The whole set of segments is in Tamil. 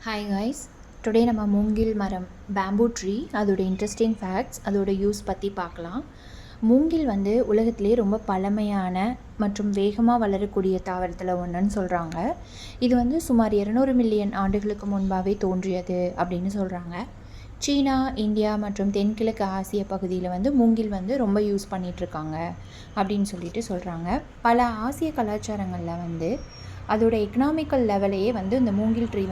ஹாய் காய்ஸ், டுடே நம்ம மூங்கில் மரம் பேம்பூ ட்ரீ அதோட இன்ட்ரெஸ்டிங் ஃபேக்ட்ஸ் அதோட யூஸ் பற்றி பார்க்கலாம். மூங்கில் உலகத்திலே ரொம்ப பழமையான மற்றும் வேகமாக வளரக்கூடிய தாவரத்தில் ஒன்றுன்னு சொல்கிறாங்க. இது சுமார் 200 மில்லியன் ஆண்டுகளுக்கு முன்பாகவே தோன்றியது அப்படின்னு சொல்கிறாங்க. சீனா, இந்தியா மற்றும் தென்கிழக்கு ஆசிய பகுதியில் மூங்கில் ரொம்ப யூஸ் பண்ணிகிட்ருக்காங்க அப்படின்னு சொல்கிறாங்க. பல ஆசிய கலாச்சாரங்களில் அதோட எக்கனாமிக்கல் லெவலையே இந்த மூங்கில் ட்ரீ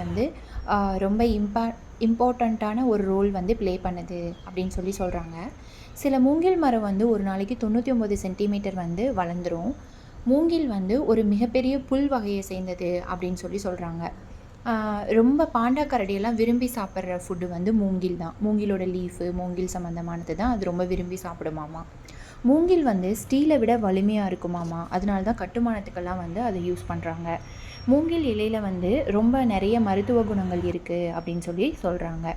ரொம்ப இம்பார்ட்டண்ட்டான ஒரு ரோல் ப்ளே பண்ணுது அப்படின்னு சொல்கிறாங்க. சில மூங்கில் மரம் ஒரு நாளைக்கு 99 சென்டிமீட்டர் வளர்ந்துடும். மூங்கில் ஒரு மிகப்பெரிய புல் வகையை சேர்ந்தது அப்படின்னு சொல்கிறாங்க. ரொம்ப பாண்டாக்கரடியெல்லாம் விரும்பி சாப்பிட்ற ஃபுட்டு மூங்கில் தான். மூங்கிலோட லீஃபு, மூங்கில் சம்மந்தமானது தான் அது ரொம்ப விரும்பி சாப்பிடுமாமா. மூங்கில் ஸ்டீலை விட வலிமையாக இருக்குமாமா. அதனால தான் கட்டுமானத்துக்கெல்லாம் அதை யூஸ் பண்ணுறாங்க. மூங்கில் இலையில் ரொம்ப நிறைய மருத்துவ குணங்கள் இருக்குது அப்படின்னு சொல்கிறாங்க.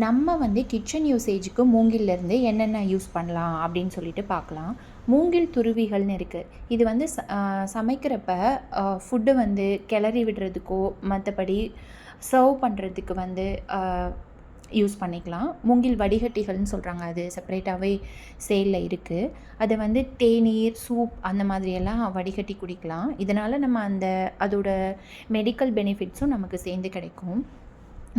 நம்ம கிச்சன் யூசேஜுக்கு மூங்கிலேருந்து என்னென்ன யூஸ் பண்ணலாம் அப்படின்னு பார்க்கலாம். மூங்கில் துருவிகள்னு இருக்குது. இது சமைக்கிறப்ப ஃபுட்டு கிளறி விடுறதுக்கோ மற்றபடி சர்வ் பண்ணுறதுக்கு யூஸ் பண்ணிக்கலாம். மூங்கில் வடிகட்டிகள்னு சொல்கிறாங்க. அது செப்பரேட்டாகவே சேலில் இருக்குது. அதை தேநீர், சூப் அந்த மாதிரியெல்லாம் வடிகட்டி குடிக்கலாம். இதனால் நம்ம அதோட மெடிக்கல் பெனிஃபிட்ஸும் நமக்கு சேர்ந்து கிடைக்கும்.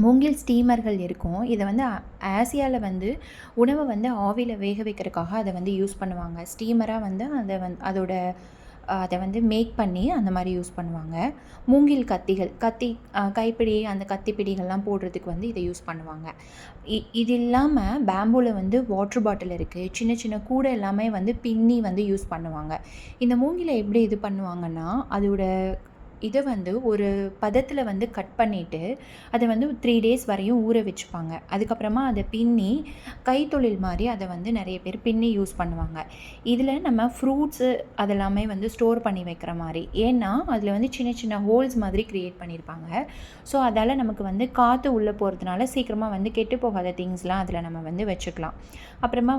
மூங்கில் ஸ்டீமர்கள் இருக்கும். இதை ஆசியாவில் உணவை ஆவியில் வேக வைக்கிறதுக்காக அதை யூஸ் பண்ணுவாங்க. ஸ்டீமராக அதோட அதை மேக் பண்ணி அந்த மாதிரி யூஸ் பண்ணுவாங்க. மூங்கில் கத்திகள், கைப்பிடி, அந்த கத்திப்பிடிகள்லாம் போடுறதுக்கு இதை யூஸ் பண்ணுவாங்க. இது இல்லாமல் பேம்பூவில் வாட்ரு பாட்டில் இருக்குது. சின்ன சின்ன கூடை எல்லாமே பின்னி யூஸ் பண்ணுவாங்க. இந்த மூங்கிலை எப்படி இது பண்ணுவாங்கன்னா, அதோட இதை ஒரு பதத்தில் கட் பண்ணிவிட்டு அதை 3 days வரையும் ஊற வச்சுப்பாங்க. அதுக்கப்புறமா அதை பின்னி கைத்தொழில் மாதிரி அதை நிறைய பேர் பின்னி யூஸ் பண்ணுவாங்க. இதில் நம்ம ஃப்ரூட்ஸு அதெல்லாமே ஸ்டோர் பண்ணி வைக்கிற மாதிரி. ஏன்னா அதில் சின்ன சின்ன ஹோல்ஸ் மாதிரி க்ரியேட் பண்ணியிருப்பாங்க. ஸோ அதால் நமக்கு காற்று உள்ளே போகிறதுனால சீக்கிரமாக கெட்டு போகாத திங்ஸ்லாம் அதில் நம்ம வச்சுக்கலாம். அப்புறமா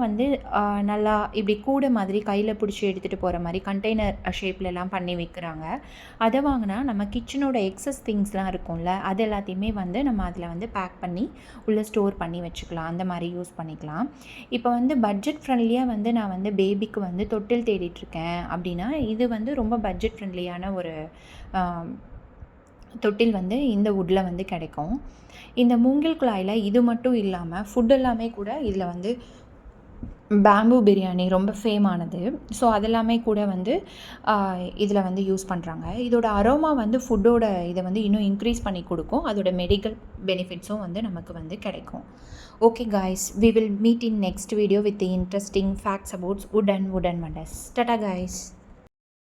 நல்லா இப்படி கூடை மாதிரி கையில் பிடிச்சி எடுத்துகிட்டு போகிற மாதிரி கண்டெய்னர் ஷேப்லலாம் பண்ணி வைக்கிறாங்க. அதை வாங்கினா நம்ம கிச்சனோட எக்ஸஸ் திங்ஸ்லாம் இருக்கும்ல, அது எல்லாத்தையுமே நம்ம அதில் பேக் பண்ணி உள்ளே ஸ்டோர் பண்ணி வச்சுக்கலாம். அந்த மாதிரி யூஸ் பண்ணிக்கலாம். இப்போ பட்ஜெட் ஃப்ரெண்ட்லியாக நான் பேபிக்கு தொட்டில் தேடிட்டுருக்கேன் அப்படின்னா, இது ரொம்ப பட்ஜெட் ஃப்ரெண்ட்லியான ஒரு தொட்டில் இந்த வுட்டில் கிடைக்கும். இந்த மூங்கில் குழாயில் இது மட்டும் இல்லாமல் ஃபுட் எல்லாமே கூட இதில் பேம்பூ பிரியாணி ரொம்ப ஃபேமானது. ஸோ அதெல்லாமே கூட இதில் யூஸ் பண்ணுறாங்க. இதோட அரோமா ஃபுட்டோட இதை இன்னும் இன்க்ரீஸ் பண்ணி கொடுக்கும். அதோட மெடிக்கல் பெனிஃபிட்ஸும் நமக்கு கிடைக்கும். Okay guys, we will meet in next video with the interesting facts about wood and wooden wonders. Tata guys.